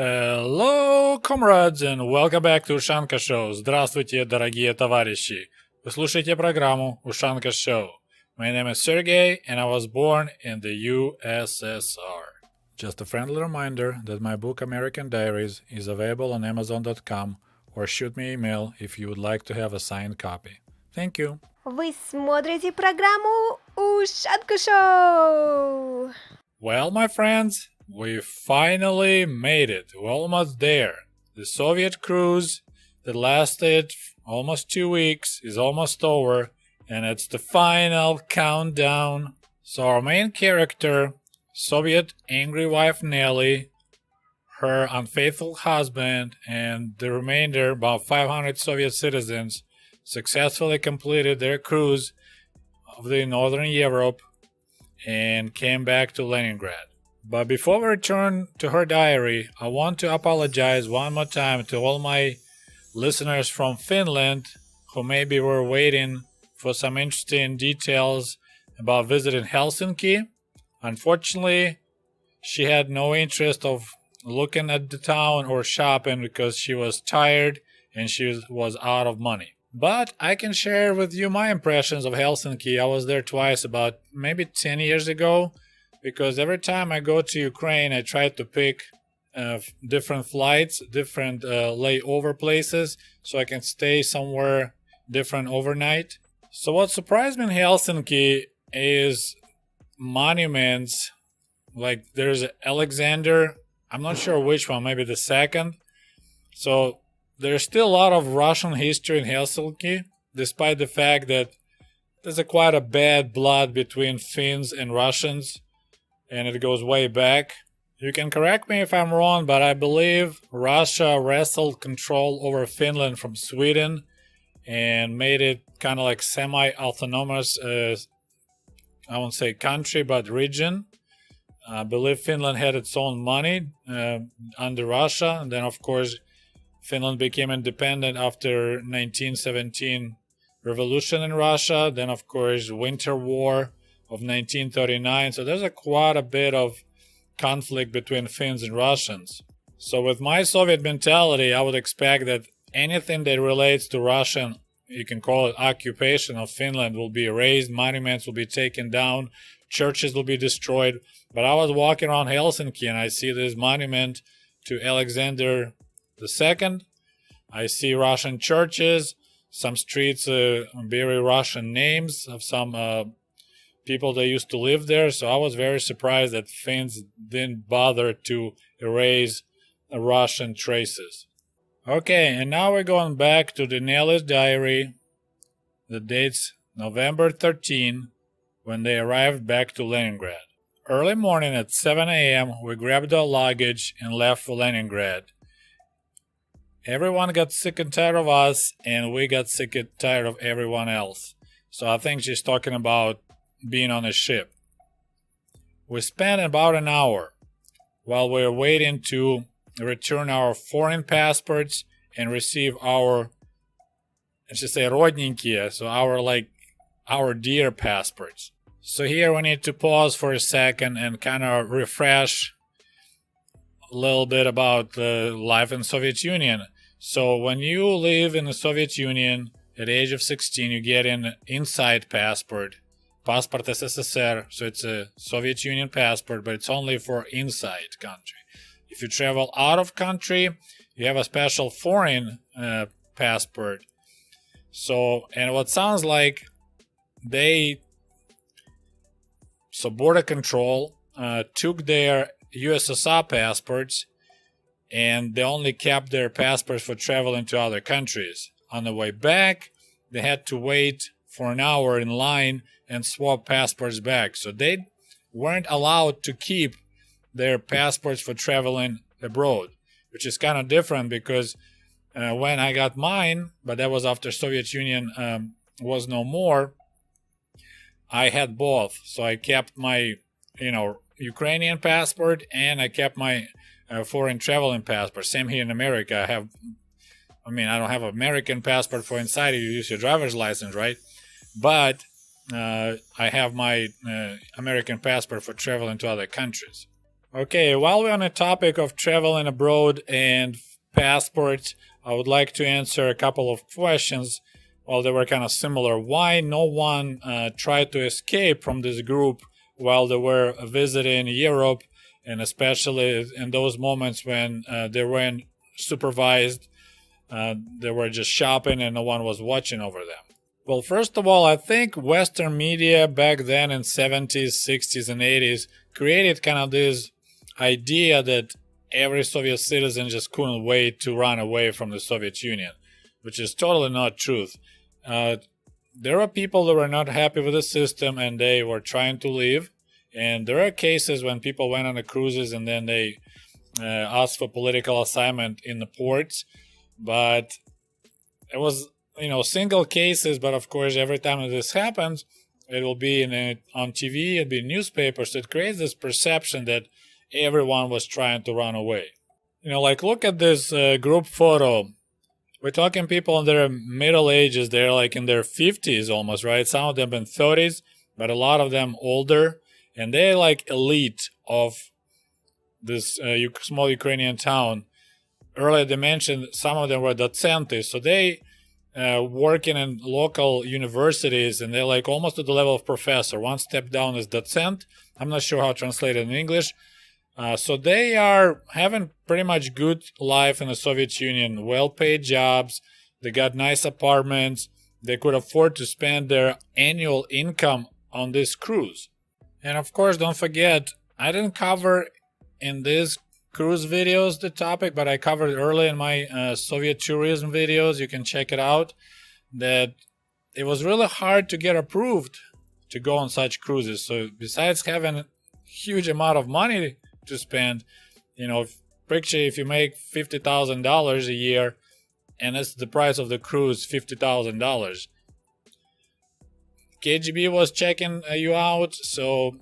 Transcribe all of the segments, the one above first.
Hello, comrades, and welcome back to Ushanka Show. Здравствуйте, дорогие товарищи. Вы слушаете программу Ushanka Show. My name is Sergey, and I was born in the USSR. Just a friendly reminder that my book American Diaries is available on Amazon.com, or shoot me an email if you would like to have a signed copy. Thank you. Вы смотрите программу Ushanka Show. Well, my friends, we finally made it. We're almost there. The Soviet cruise that lasted almost 2 weeks is almost over, and it's the final countdown. So our main character, Soviet angry wife Nelly, her unfaithful husband, and the remainder, about 500 Soviet citizens, successfully completed their cruise of the Northern Europe and came back to Leningrad. But before we return to her diary, I want to apologize one more time to all my listeners from Finland who maybe were waiting for some interesting details about visiting Helsinki. Unfortunately, she had no interest of looking at the town or shopping because she was tired and she was out of money. But I can share with you my impressions of Helsinki. I was there twice, about maybe 10 years ago, because every time I go to Ukraine, I try to pick different flights, different layover places, so I can stay somewhere different overnight. So what surprised me in Helsinki is monuments. Like there's Alexander, I'm not sure which one, maybe the second. So there's still a lot of Russian history in Helsinki, despite the fact that there's quite a bad blood between Finns and Russians, and it goes way back. You can correct me if I'm wrong, but I believe Russia wrestled control over Finland from Sweden and made it kind of like semi-autonomous, I won't say country, but region. I believe Finland had its own money under Russia, and then of course Finland became independent after 1917 revolution in Russia. Then, of course, Winter War of 1939. So there's quite a bit of conflict between Finns and Russians. So with my Soviet mentality, I would expect that anything that relates to Russian, you can call it occupation of Finland, will be erased, monuments will be taken down, churches will be destroyed. But I was walking around Helsinki and I see this monument to Alexander II. I see Russian churches, some streets, very Russian names of some people that used to live there. So I was very surprised that Finns didn't bother to erase Russian traces. Okay, and now we're going back to the Nelly's diary. The date's November 13, when they arrived back to Leningrad. Early morning at 7 a.m., we grabbed our luggage and left for Leningrad. Everyone got sick and tired of us, and we got sick and tired of everyone else. So I think she's talking about being on a ship. We spent about an hour while we were waiting to return our foreign passports and receive our, I should say, родненькие, so our dear passports. So here we need to pause for a second and kind of refresh a little bit about life in Soviet Union. So when you live in the Soviet Union at the age of 16, you get an inside passport, Passport SSSR. So it's a Soviet Union passport, but it's only for inside country. If you travel out of country, you have a special foreign passport. So, and what sounds like Border Control took their USSR passports, and they only kept their passports for traveling to other countries. On the way back, they had to wait for an hour in line and swap passports back. So they weren't allowed to keep their passports for traveling abroad, which is kind of different because when I got mine, but that was after Soviet Union was no more, I had both. So I kept my, Ukrainian passport, and I kept my foreign traveling passport. Same here in America. I don't have an American passport for inside. You use your driver's license, right? But I have my American passport for traveling to other countries. Okay, while we're on the topic of traveling abroad and passports, I would like to answer a couple of questions. Well, they were kind of similar. Why no one tried to escape from this group while they were visiting Europe, and especially in those moments when they weren't supervised, they were just shopping and no one was watching over them? Well, first of all, I think Western media back then in 70s, 60s, and 80s created kind of this idea that every Soviet citizen just couldn't wait to run away from the Soviet Union, which is totally not truth. There are people that were not happy with the system and they were trying to leave. And there are cases when people went on the cruises and then they asked for political assignment in the ports. But it was, single cases. But of course, every time this happens, it will be on TV, it'll be in newspapers. So it creates this perception that everyone was trying to run away. Look at this group photo. We're talking people in their middle ages. They're like in their 50s almost, right? Some of them in 30s, but a lot of them older. And they're like elite of this small Ukrainian town. Earlier they mentioned some of them were docenti. So they working in local universities and they're like almost at the level of professor. One step down is docent. I'm not sure how to translate it in English. So they are having pretty much good life in the Soviet Union, well-paid jobs, they got nice apartments, they could afford to spend their annual income on this cruise. And of course, don't forget, I didn't cover in these cruise videos the topic, but I covered early in my Soviet tourism videos, you can check it out, that it was really hard to get approved to go on such cruises. So besides having a huge amount of money to spend, picture if you make $50,000 a year and it's the price of the cruise, $50,000. KGB was checking you out, so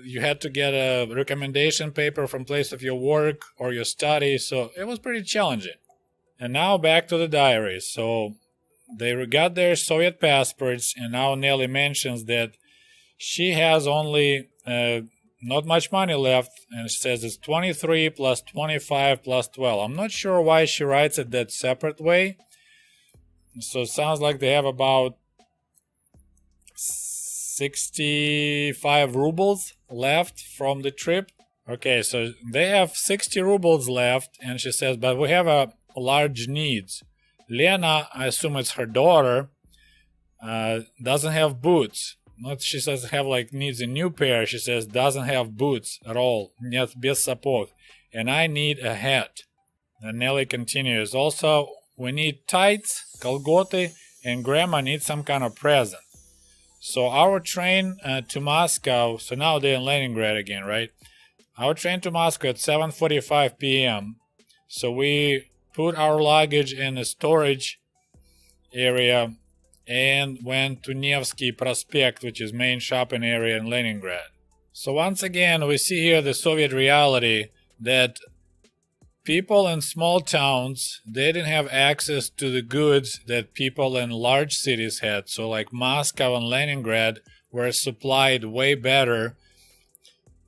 you had to get a recommendation paper from place of your work or your study, so it was pretty challenging. And now back to the diary. So they got their Soviet passports, and now Nelly mentions that she has only not much money left, and she says it's 23 plus 25 plus 12. I'm not sure why she writes it that separate way. So it sounds like they have about 65 rubles left from the trip. Okay, so they have 60 rubles left, and she says, but we have a large needs. Lena, I assume it's her daughter, doesn't have boots. Not she says have needs a new pair. She says doesn't have boots at all. Нет без сапог. And I need a hat. And Nelly continues. Also, we need tights, колготы, and grandma needs some kind of present. So our train to Moscow. So now they're in Leningrad again, right? Our train to Moscow at 7:45 p.m. So we put our luggage in a storage area and went to Nevsky Prospect, which is main shopping area in Leningrad. So once again, we see here the Soviet reality that people in small towns, they didn't have access to the goods that people in large cities had. So like Moscow and Leningrad were supplied way better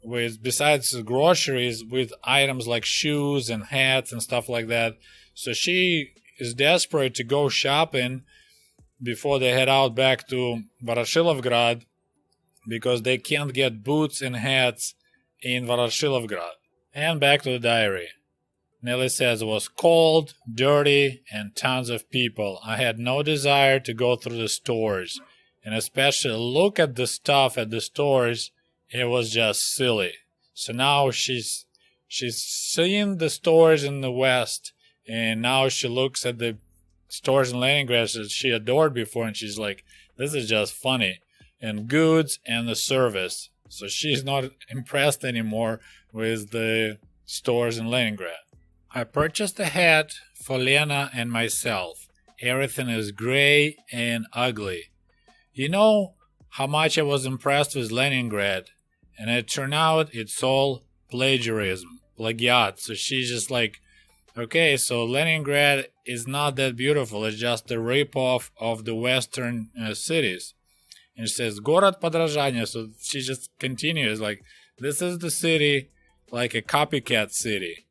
with, besides groceries, with items like shoes and hats and stuff like that. So she is desperate to go shopping before they head out back to Voroshilovgrad because they can't get boots and hats in Voroshilovgrad. And back to the diary. Nelly says it was cold, dirty, and tons of people. I had no desire to go through the stores, and especially look at the stuff at the stores. It was just silly. So now she's seeing the stores in the West, and now she looks at the stores in Leningrad that she adored before, and she's like, this is just funny. And goods and the service. So she's not impressed anymore with the stores in Leningrad. I purchased a hat for Lena and myself. Everything is gray and ugly. You know how much I was impressed with Leningrad, and it turned out it's all plagiarism, plagiat. So she's just like, okay, so Leningrad is not that beautiful. It's just a rip-off of the western cities. And she says, город подражания. So she just continues like, this is the city like a copycat city.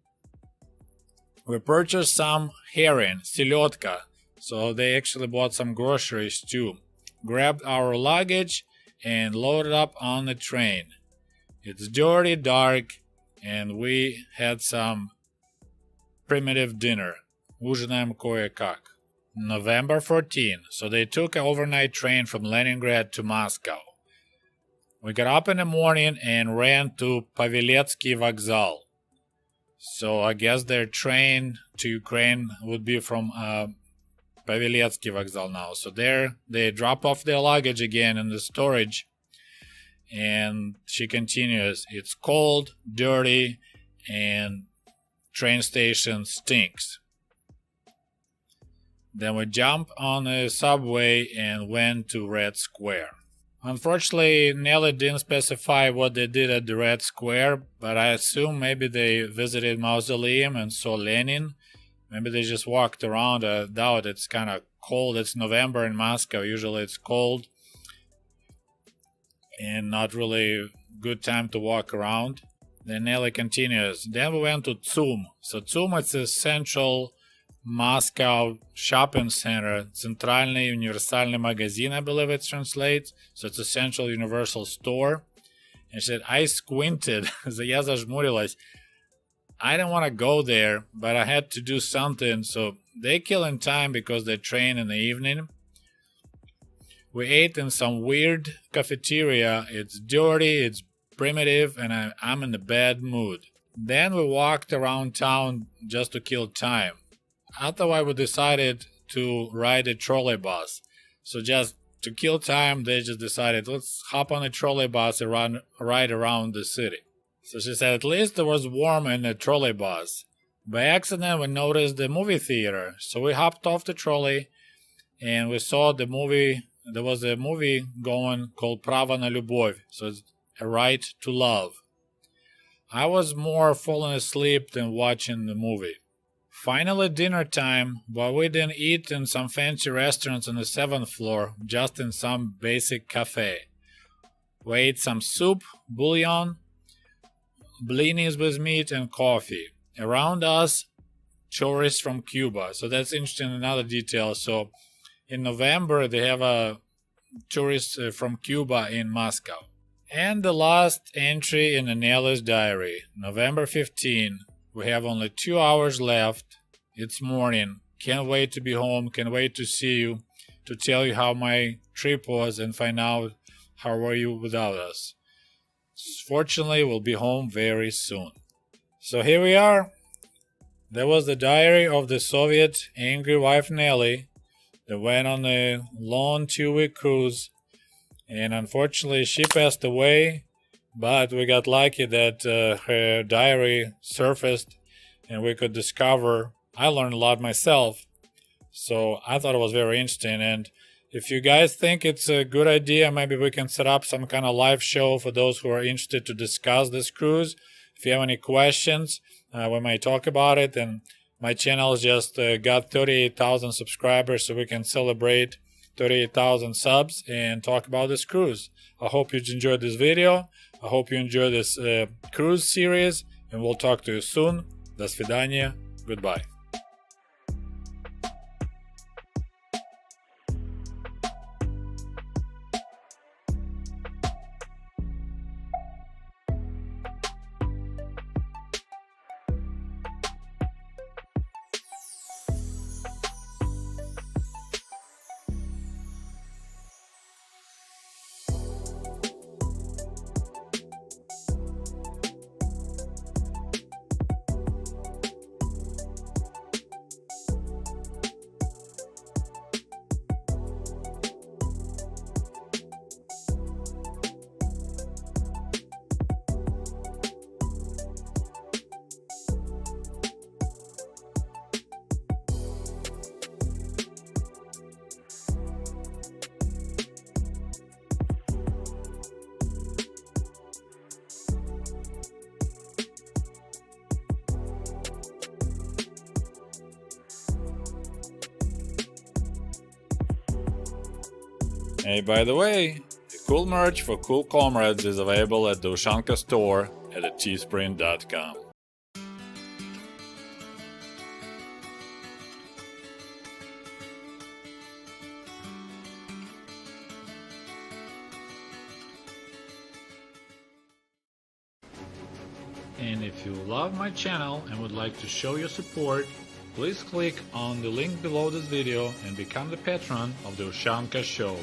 We purchased some herring, selodka, so they actually bought some groceries too. Grabbed our luggage and loaded up on the train. It's dirty, dark, and we had some primitive dinner. Ужинаем кое-как. November 14, so they took an overnight train from Leningrad to Moscow. We got up in the morning and ran to Paveletsky Vokzal. So I guess their train to Ukraine would be from Paveletsky Vokzal now. So there they drop off their luggage again in the storage. And she continues, it's cold, dirty, and train station stinks. Then we jump on a subway and went to Red Square. Unfortunately, Nelly didn't specify what they did at the Red Square, but I assume maybe they visited Mausoleum and saw Lenin. Maybe they just walked around. I doubt it's kind of cold. It's November in Moscow. Usually it's cold and not really good time to walk around. Then Nelly continues. Then we went to Tsum. So Tsum is a central Moscow shopping center, Центральный универсальный магазин, I believe it translates. So it's a central universal store. And she said, I squinted. Я зажмурилась. I didn't want to go there, but I had to do something. So they killing time because they train in the evening. We ate in some weird cafeteria. It's dirty, it's primitive, and I'm in a bad mood. Then we walked around town just to kill time. Otherwise, we decided to ride a trolley bus. So just to kill time, they just decided, let's hop on a trolley bus and ride around the city. So she said, at least it was warm in the trolley bus. By accident, we noticed the movie theater. So we hopped off the trolley and we saw the movie. There was a movie going called Право на любовь. So it's a right to love. I was more falling asleep than watching the movie. Finally, dinner time, but we didn't eat in some fancy restaurants on the 7th floor, just in some basic cafe. We ate some soup, bouillon, blinis with meat, and coffee. Around us, tourists from Cuba. So that's interesting, another detail. So in November, they have a tourist from Cuba in Moscow. And the last entry in Nelly's diary, November 15. We have only 2 hours left. It's morning. Can't wait to be home. Can't wait to see you, to tell you how my trip was and find out how were you without us. Fortunately, we'll be home very soon. So here we are. That was the diary of the Soviet angry wife Nelly that went on a long 2-week cruise. And unfortunately, she passed away. But we got lucky that her diary surfaced and we could discover. I learned a lot myself. So I thought it was very interesting. And if you guys think it's a good idea, maybe we can set up some kind of live show for those who are interested to discuss this cruise. If you have any questions, we might talk about it. And my channel just got 38,000 subscribers, so we can celebrate 38,000 subs and talk about this cruise. I hope you enjoyed this video. I hope you enjoy this cruise series, and we'll talk to you soon. До свидания. Goodbye. Hey, by the way, the Cool merch for cool comrades is available at the Ushanka store at teespring.com. And if you love my channel and would like to show your support, please click on the link below this video and become the patron of the Ushanka Show.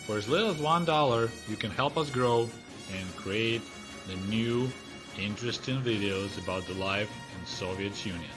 For as little as $1, you can help us grow and create the new, interesting videos about the life in Soviet Union.